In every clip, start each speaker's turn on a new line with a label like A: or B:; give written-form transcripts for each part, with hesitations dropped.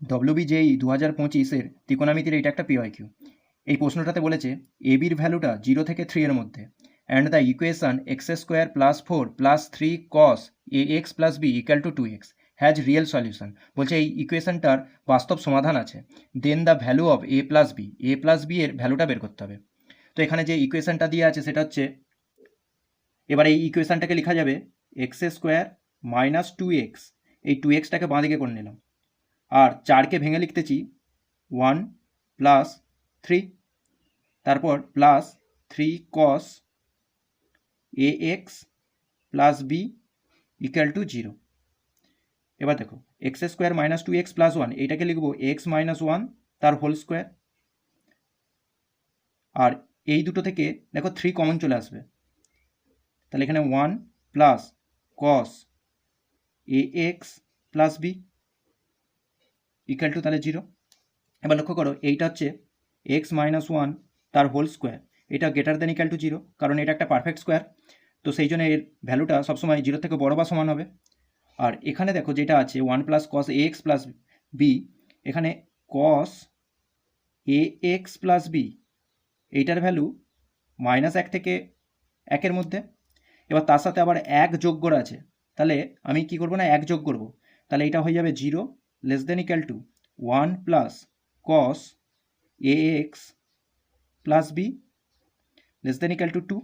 A: WBJEE 2025-এর ত্রিকোণমিতির এইটা একটা PYQ। এই প্রশ্নটাতে বলেছে এবির ভ্যালুটা 0 থেকে 3 এর মধ্যে and the equation x² + 4 + 3 cos ax + b = 2x has real solution. বলছে এই ইকুয়েশনটার বাস্তব সমাধান আছে। Then the value of a + b, a + b এর ভ্যালুটা বের করতে হবে। তো এখানে যে ইকুয়েশনটা দিয়ে আছে সেটা হচ্ছে, এবার এই ইকুয়েশনটাকে লেখা যাবে x² - 2x, এই 2xটাকে বাঁ দিকে করে নিলাম, আর 4কে ভেঙে লিখতেছি 1 + 3, তারপর প্লাস 3 cos ax + b = 0। এবার দেখো x² - 2x + 1, এইটাকে লিখব x - 1 তার হোল স্কোয়ার, আর এই দুটো থেকে দেখো 3 কমন চলে আসবে, তাহলে এখানে 1 + cos ax + b = তাহলে 0। এবার লক্ষ্য করো এইটা হচ্ছে x - 1 তার হোল স্কোয়ার, এটা > 0, কারণ এটা একটা পারফেক্ট স্কোয়ার, তো সেই জন্য এর ভ্যালুটা সবসময় 0 থেকে বড় বা সমান হবে। আর এখানে দেখো যেটা আছে 1 + cos ax + b, এখানে cos ax + b এইটার ভ্যালু -1 থেকে 1-এর মধ্যে। এবার তার সাথে আবার 1 যোগ করা আছে, তাহলে আমি কি করব না 1 যোগ করব, তাহলে এটা হয়ে যাবে 0 > 1 + cos ax + b <= 2।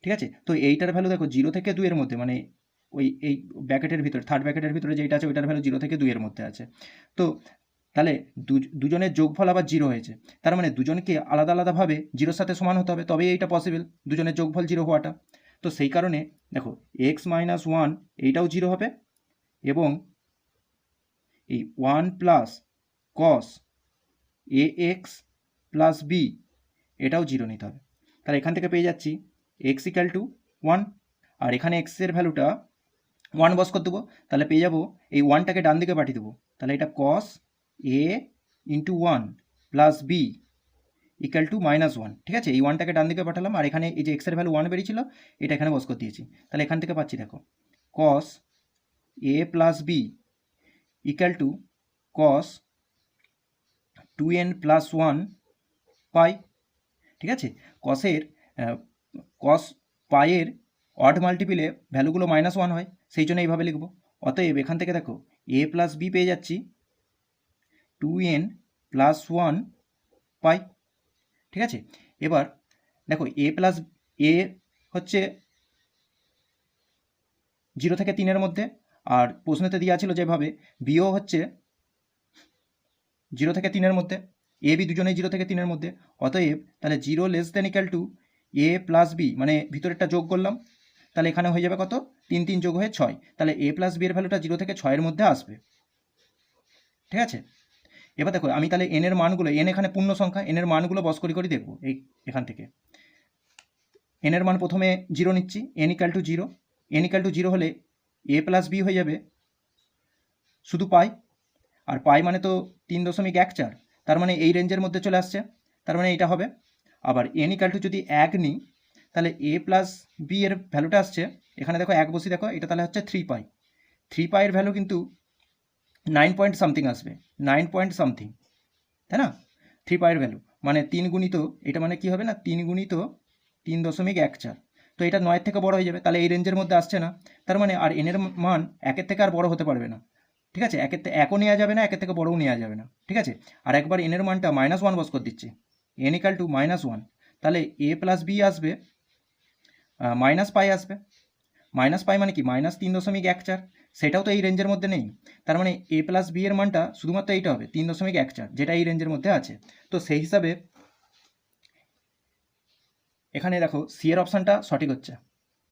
A: ঠিক আছে, তো এইটার ভ্যালু দেখো 0 থেকে 2 এর মধ্যে, মানে ওই এই ব্র্যাকেটের ভিতরে, থার্ড ব্র্যাকেটের ভিতরে যেটা আছে ওইটার ভ্যালু 0 থেকে 2 এর মধ্যে আছে। তো তাহলে দুজনের যোগফল আবার 0 হয়েছে, তার মানে দুজনকে আলাদা আলাদাভাবে 0-র সাথে সমান হতে হবে, তবেই এইটা পসিবল, দুজনের যোগফল 0 হওয়াটা। তো সেই কারণে দেখো x - 1 এইটাও 0 হবে, এবং এই 1 + cos ax + b এটাও 0 নিতে হবে। তাহলে এখান থেকে পেয়ে যাচ্ছি x = 1, আর এখানে x এর ভ্যালুটা 1 বস করে দেবো, তাহলে পেয়ে যাবো এই 1টাকে ডান দিকে পাঠিয়ে দেবো, তাহলে এটা cos a × 1 + b = -1। ঠিক আছে, এই 1টাকে ডান দিকে পাঠালাম, আর এখানে এই যে x এর ভ্যালু 1 বেরিয়েছিল এটা এখানে বস করে দিয়েছি, তাহলে এখান থেকে পাচ্ছি দেখো cos a + b = cos 2n + 1 পাই। ঠিক আছে, cos পাইয়ের অড মাল্টিপিলে ভ্যালুগুলো -1 হয়, সেই জন্য এইভাবে লিখব। অতএব এখান থেকে দেখো a + b পেয়ে যাচ্ছি 2n + 1 পাই। ঠিক আছে, এবার দেখো a হচ্ছে 0 থেকে 3 এর মধ্যে, আর প্রশ্নতে দেওয়া ছিল যেভাবে বিও হচ্ছে 0 থেকে 3 এর মধ্যে, এ বি দুজনেই 0 থেকে 3 এর মধ্যে। অতএব তাহলে 0 <= a + b, মানে ভিতরেরটা যোগ করলাম, তাহলে এখানে হয়ে যাবে কত, 3 3 যোগ হয়ে 6, তাহলে a + b এর ভ্যালুটা 0 থেকে 6 এর মধ্যে আসবে। ঠিক আছে, এবার দেখো আমি তাহলে n এর মানগুলো, n এখানে পূর্ণ সংখ্যা, n এর মানগুলো বস করি দেখবো এখান থেকে। n এর মান প্রথমে 0 নিচ্ছি, n = 0, n = 0 হলে a + b হয়ে যাবে শুধু পাই, আর পাই মানে তো 3.14, তার মানে এই রেঞ্জের মধ্যে চলে আসছে, তার মানে এইটা হবে। আবার n = যদি 1 নিই, তাহলে a + b এর ভ্যালুটা আসছে, এখানে দেখো 1 বসি, দেখো এটা তাহলে হচ্ছে 3 পাই। 3 পাইয়ের ভ্যালু কিন্তু 9 পয়েন্ট সামথিং আসবে, 9 পয়েন্ট সামথিং, তাই না? 3 পাইয়ের ভ্যালু মানে 3 গুণিত, এটা মানে কি হবে না 3 গুণিত 3.14, তো এটা 9-এর থেকে বড় হয়ে যাবে, তাহলে এই রেঞ্জের মধ্যে আসছে না, তার মানে আর n এর মান 1-এর থেকে আর বড় হতে পারবে না। ঠিক আছে, 1-ও নেওয়া যাবে না, 1-এর থেকে বড়ও নেওয়া যাবে না। ঠিক আছে, আর একবার n এর মানটা -1 বস করে দিচ্ছি, n = -1, তাহলে a + b আসবে -পাই আসবে। পাই মানে কি -3.14, সেটাও তো এই রেঞ্জের মধ্যে নেই, তার মানে a + b এর মানটা শুধুমাত্র এইটা হবে 3.14, যেটা এই রেঞ্জের মধ্যে আছে। তো সেই হিসাবে এখানে দেখো সি এর অপশানটা সঠিক হচ্ছে।